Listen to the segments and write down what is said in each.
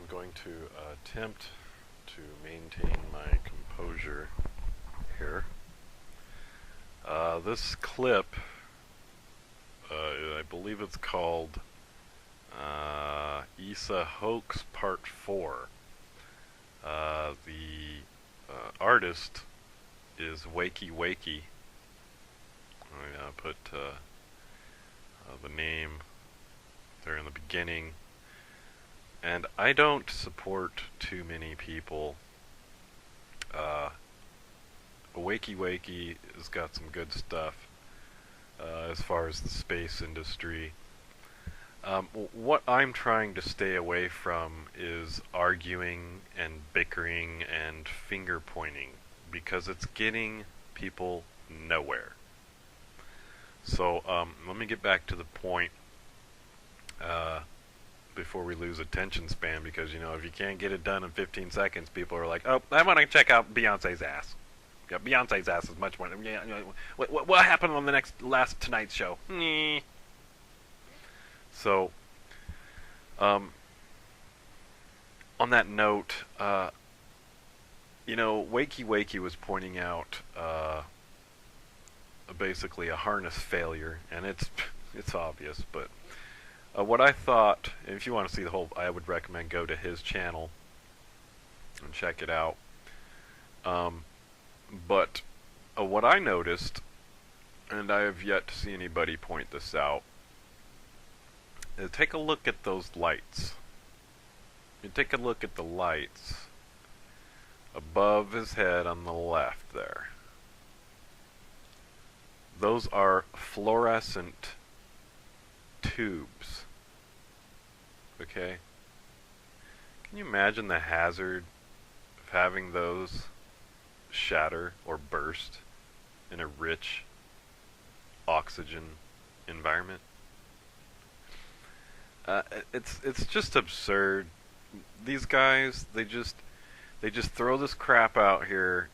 going to attempt to maintain my composure here. This clip, I believe it's called Issa Hoax Part 4. The artist is Wakey Wakey. I put the name there in the beginning. And I don't support too many people. Wakey Wakey has got some good stuff as far as the space industry. What I'm trying to stay away from is arguing and bickering and finger pointing, because it's getting people nowhere. So let me get back to the point before we lose attention span, because if you can't get it done in 15 seconds, people are like, oh, I want to check out Beyonce's ass. Yeah, Beyonce's ass is much more. What happened on the last Tonight Show? So, on that note, Wakey Wakey was pointing out basically a harness failure, and it's obvious, but what I thought, and if you want to see the whole, I would recommend go to his channel and check it out. But what I noticed, and I have yet to see anybody point this out, is take a look at those lights. You take a look at the lights above his head on the left there. Those are fluorescent tubes. Okay? Can you imagine the hazard of having those shatter or burst in a rich oxygen environment? It's just absurd. These guys, they just throw this crap out here,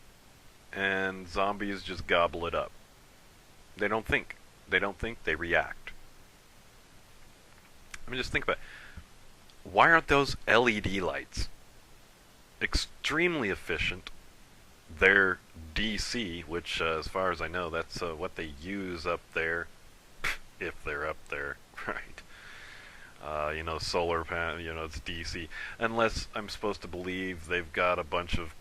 and zombies just gobble it up. They don't think. They react. I mean, just think about it. Why aren't those LED lights extremely efficient? They're DC, which, as far as I know, that's what they use up there, if they're up there, right? Solar panel, it's DC. Unless I'm supposed to believe they've got a bunch of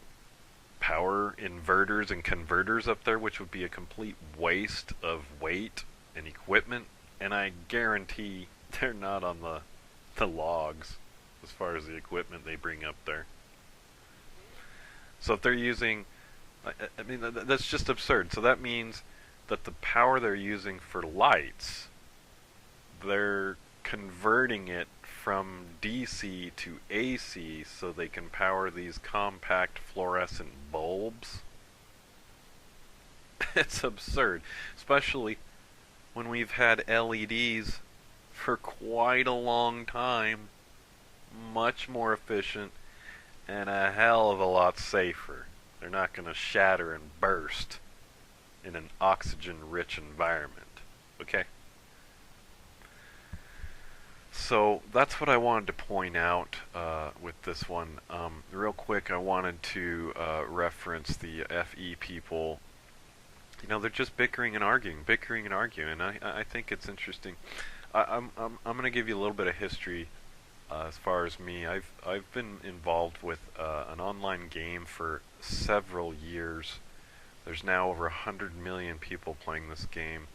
power inverters and converters up there, which would be a complete waste of weight and equipment. And I guarantee they're not on the logs as far as the equipment they bring up there. So if they're using, I mean, that's just absurd. So that means that the power they're using for lights, they're converting it from DC to AC so they can power these compact fluorescent bulbs. It's absurd, especially when we've had LEDs for quite a long time, much more efficient and a hell of a lot safer. They're not going to shatter and burst in an oxygen-rich environment, okay? So that's what I wanted to point out with this one. Real quick, I wanted to reference the FE people. They're just bickering and arguing, and I think it's interesting. I'm going to give you a little bit of history as far as me. I've been involved with an online game for several years. There's now over 100 million people playing this game.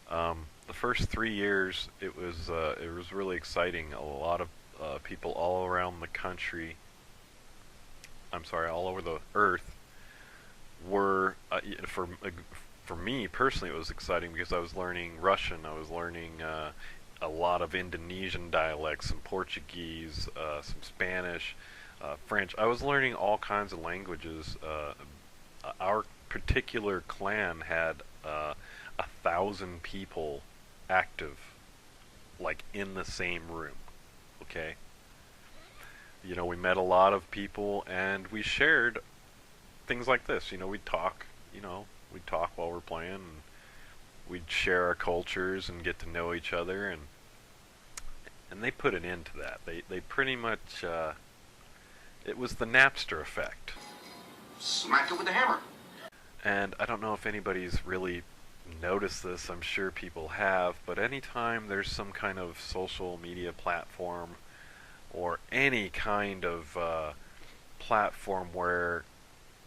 The first 3 years, it was really exciting. A lot of people all around the country, all over the earth, were for me personally, it was exciting because I was learning Russian. I was learning a lot of Indonesian dialects, some Portuguese, some Spanish, French. I was learning all kinds of languages. Our particular clan had 1,000 people active, like in the same room. Okay? We met a lot of people, and we shared things like this. We'd talk, we'd talk while we're playing, and we'd share our cultures and get to know each other, and they put an end to that. They pretty much It was the Napster effect. Smack it with a hammer. And I don't know if anybody's really noticed this. I'm sure people have, but anytime there's some kind of social media platform or any kind of platform where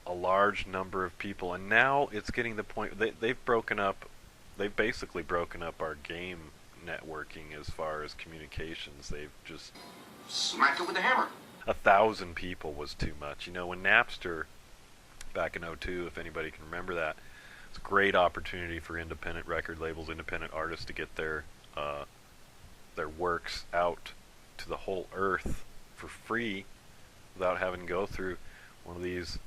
a large number of people, and now it's getting the point they've basically broken up our game networking as far as communications. They've just Smack it with a hammer. 1,000 people was too much. You know, when Napster back in '02, if anybody can remember that, it's a great opportunity for independent record labels, independent artists to get their works out to the whole earth for free without having to go through one of these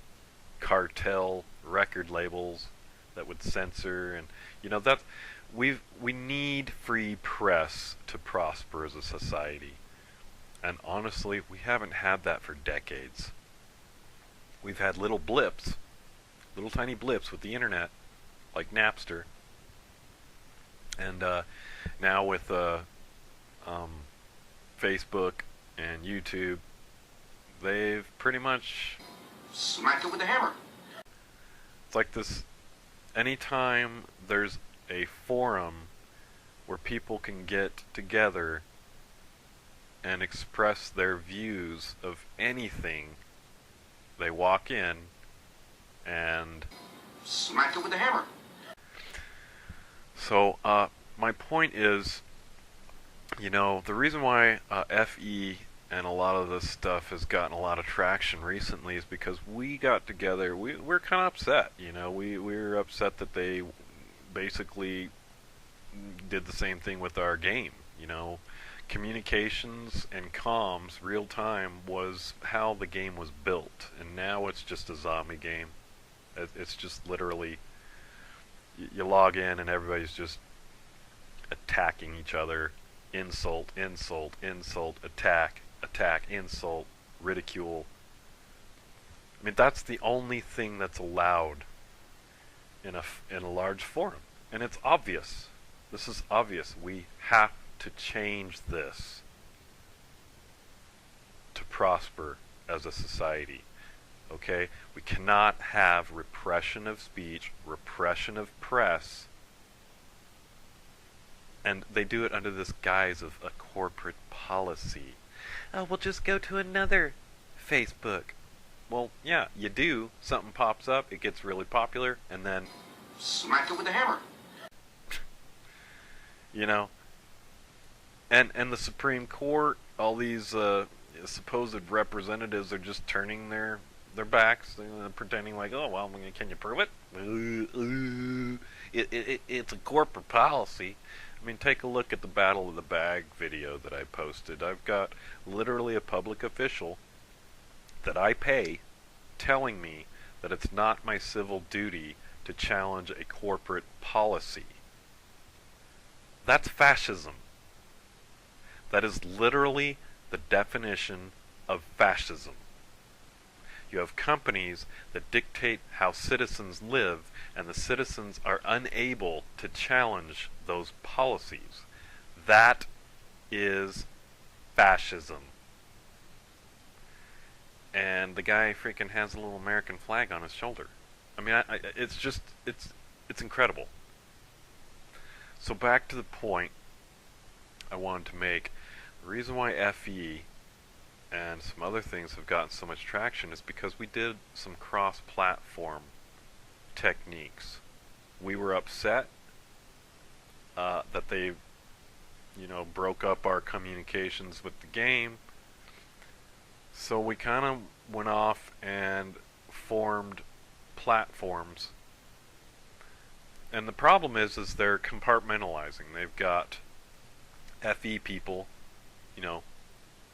cartel record labels that would censor. And you know, that we need free press to prosper as a society. And honestly, we haven't had that for decades. We've had little blips, little tiny blips with the internet, like Napster. And now with Facebook and YouTube, they've pretty much Smack it with a hammer. It's like this, anytime there's a forum where people can get together and express their views of anything, they walk in and Smack it with a hammer. So, my point is, you know, the reason why FE and a lot of this stuff has gotten a lot of traction recently is because we got together. We're kind of upset, you know. We're upset that they basically did the same thing with our game, you know. Communications and comms, real time, was how the game was built, and now it's just a zombie game. It's just literally, you log in and everybody's just attacking each other. Insult, insult, insult, attack, attack, insult, ridicule. I mean, that's the only thing that's allowed in a large forum, and it's obvious. This is obvious. We have to change this to prosper as a society. Okay? We cannot have repression of speech, repression of press, and they do it under this guise of a corporate policy. Oh, we'll just go to another Facebook. Well, yeah, you do. Something pops up, it gets really popular, and then Smack it with a hammer. You know, and the Supreme Court, all these supposed representatives are just turning their backs, pretending like, oh, well, can you prove it? It's a corporate policy. I mean, take a look at the Battle of the Bag video that I posted. I've got literally a public official that I pay telling me that it's not my civil duty to challenge a corporate policy. That's fascism. That is literally the definition of fascism. You have companies that dictate how citizens live, and the citizens are unable to challenge those policies. That is fascism. And the guy freaking has a little American flag on his shoulder. I mean, it's just, it's incredible. So back to the point I wanted to make. The reason why FE and some other things have gotten so much traction is because we did some cross-platform techniques. We were upset that they, you know, broke up our communications with the game. So we kind of went off and formed platforms. And the problem is they're compartmentalizing. They've got FE people, you know,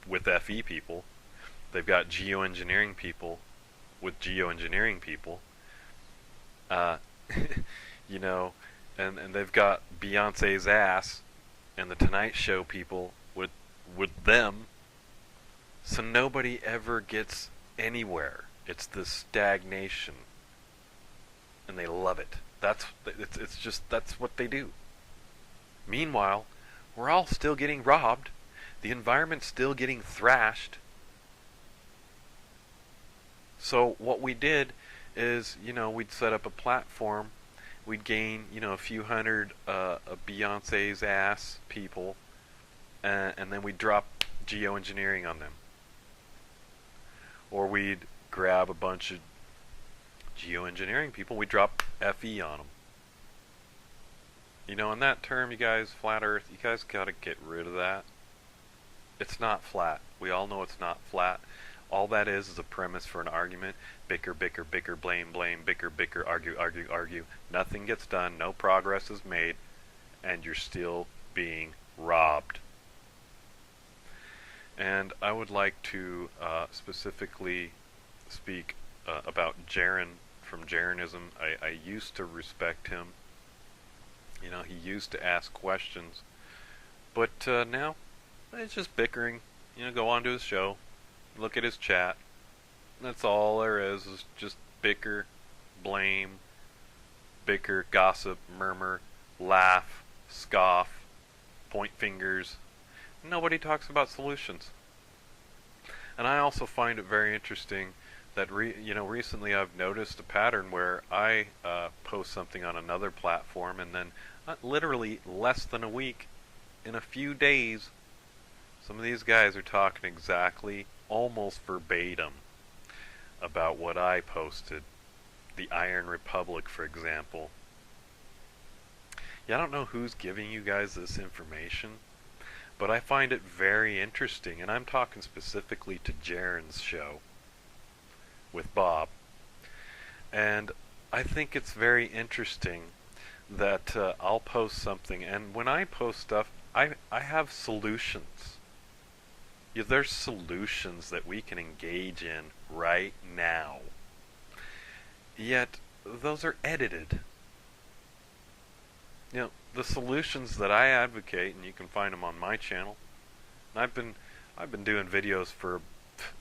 with FE people. They've got geoengineering people with geoengineering people. You know, and they've got Beyonce's ass and the Tonight Show people with them. So nobody ever gets anywhere. It's this stagnation, and they love it. It's just that's what they do. Meanwhile, we're all still getting robbed. The environment's still getting thrashed. So what we did is, we'd set up a platform. We'd gain, a few hundred of Beyonce's ass people, and then we'd drop geoengineering on them. Or we'd grab a bunch of geoengineering people, we'd drop FE on them. And that term, you guys, flat Earth, you guys gotta get rid of that. It's not flat. We all know it's not flat. All that is a premise for an argument. Bicker, bicker, bicker, blame, blame, bicker, bicker, argue, argue, argue. Nothing gets done, no progress is made, and you're still being robbed. And I would like to specifically speak about Jaron from Jaronism. I used to respect him. He used to ask questions. But now, it's just bickering. Go on to his show, look at his chat. That's all there is just bicker, blame, bicker, gossip, murmur, laugh, scoff, point fingers. Nobody talks about solutions. And I also find it very interesting that recently I've noticed a pattern where I post something on another platform, and then literally less than a week, in a few days, some of these guys are talking exactly, almost verbatim, about what I posted. The Iron Republic, for example. Yeah, I don't know who's giving you guys this information, but I find it very interesting, and I'm talking specifically to Jaron's show with Bob. And I think it's very interesting that I'll post something, and when I post stuff, I have solutions. There's solutions that we can engage in right now. Yet, those are edited. The solutions that I advocate, and you can find them on my channel. And I've been doing videos for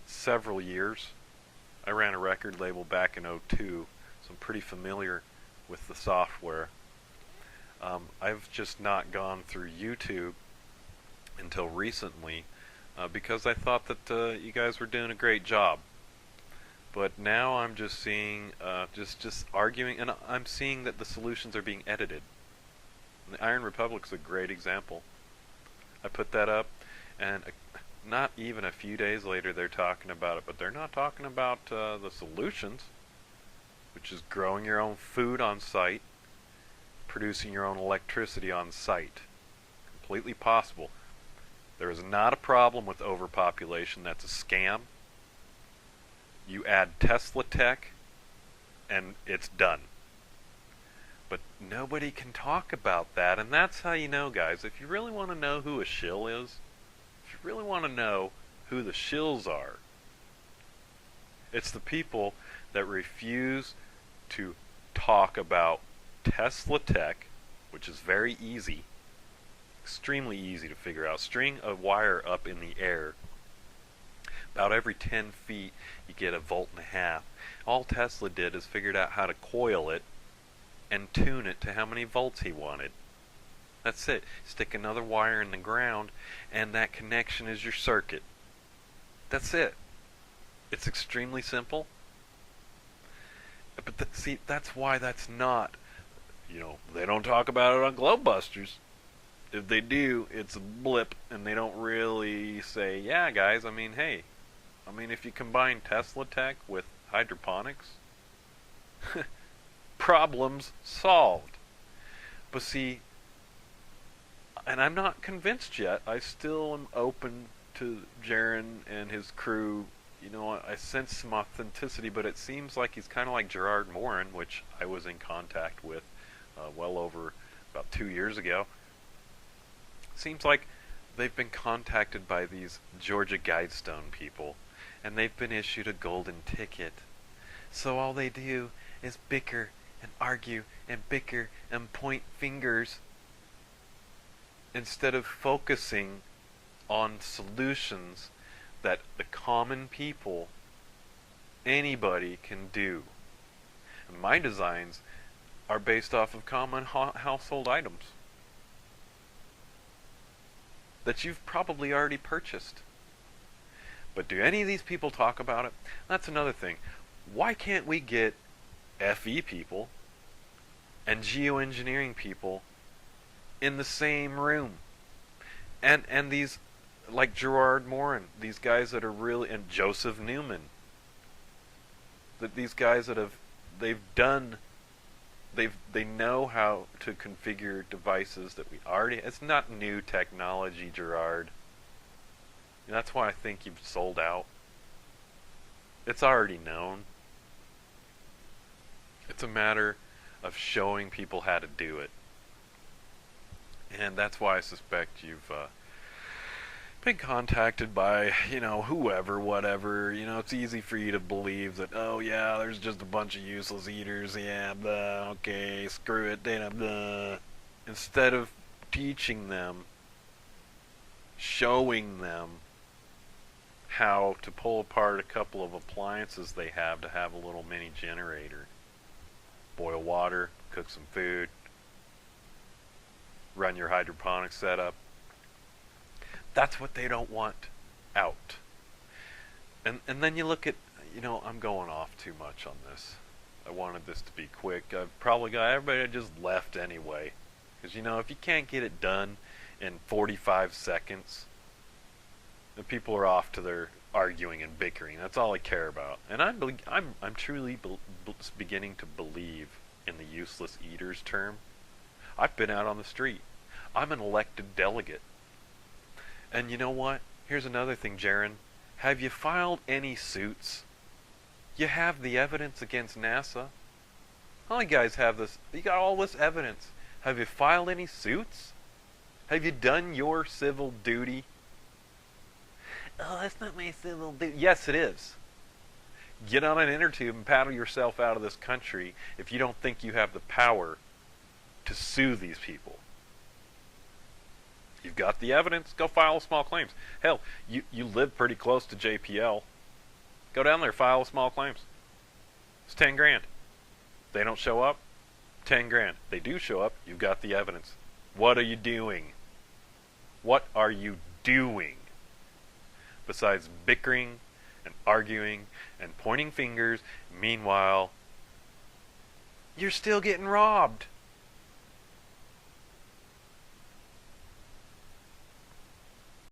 several years. I ran a record label back in '02, so I'm pretty familiar with the software. I've just not gone through YouTube until recently because I thought that you guys were doing a great job. But now I'm just seeing, just arguing, and I'm seeing that the solutions are being edited. And the Iron Republic's a great example. I put that up, and not even a few days later they're talking about it, but they're not talking about the solutions, which is growing your own food on site, producing your own electricity on site. Completely possible. There is not a problem with overpopulation. That's a scam. You add Tesla tech, and it's done. But nobody can talk about that, and that's how you know, guys. If you really want to know who a shill is, if you really want to know who the shills are, it's the people that refuse to talk about Tesla tech, which is very easy, extremely easy to figure out. String a wire up in the air. About every 10 feet, you get a volt and a half. All Tesla did is figured out how to coil it and tune it to how many volts he wanted. That's it. Stick another wire in the ground, and that connection is your circuit. That's it. It's extremely simple. But see, that's why that's not, they don't talk about it on Globebusters. If they do, it's a blip, and they don't really say, yeah, guys, hey, if you combine Tesla tech with hydroponics, problems solved. But see, and I'm not convinced yet. I still am open to Jaron and his crew. I sense some authenticity, but it seems like he's kind of like Gerard Morin, which I was in contact with well over about 2 years ago. Seems like they've been contacted by these Georgia Guidestone people, and they've been issued a golden ticket. So all they do is bicker and argue and bicker and point fingers instead of focusing on solutions that the common people, anybody, can do. And my designs are based off of common household items that you've probably already purchased. But do any of these people talk about it? That's another thing. Why can't we get FE people and geoengineering people in the same room? And these, like Gerard Morin, these guys that are really, and Joseph Newman, that these guys that they've done, they know how to configure devices that we already. It's not new technology, Gerard. And that's why I think you've sold out. It's already known. It's a matter of showing people how to do it. And that's why I suspect you've been contacted by, whoever, whatever. It's easy for you to believe that, oh yeah, there's just a bunch of useless eaters. Yeah, blah, okay, screw it, blah, blah. Instead of teaching them, showing them how to pull apart a couple of appliances they have to have a little mini generator. Boil water, cook some food, run your hydroponic setup. That's what they don't want out. And then you look at, I'm going off too much on this. I wanted this to be quick. I've probably got everybody just left anyway. Because, if you can't get it done in 45 seconds, the people are off to their arguing and bickering. That's all I care about. And I'm truly beginning to believe in the useless eaters term. I've been out on the street. I'm an elected delegate. And you know what? Here's another thing, Jaron. Have you filed any suits? You have the evidence against NASA. All you guys have this. You got all this evidence. Have you filed any suits? Have you done your civil duty? Oh, that's not my civil duty. Yes, it is. Get on an inner tube and paddle yourself out of this country if you don't think you have the power to sue these people. You've got the evidence. Go file small claims. Hell, you live pretty close to JPL. Go down there, file small claims. It's 10 grand. They don't show up, 10 grand. They do show up, you've got the evidence. What are you doing? What are you doing? Besides bickering and arguing and pointing fingers, meanwhile, you're still getting robbed.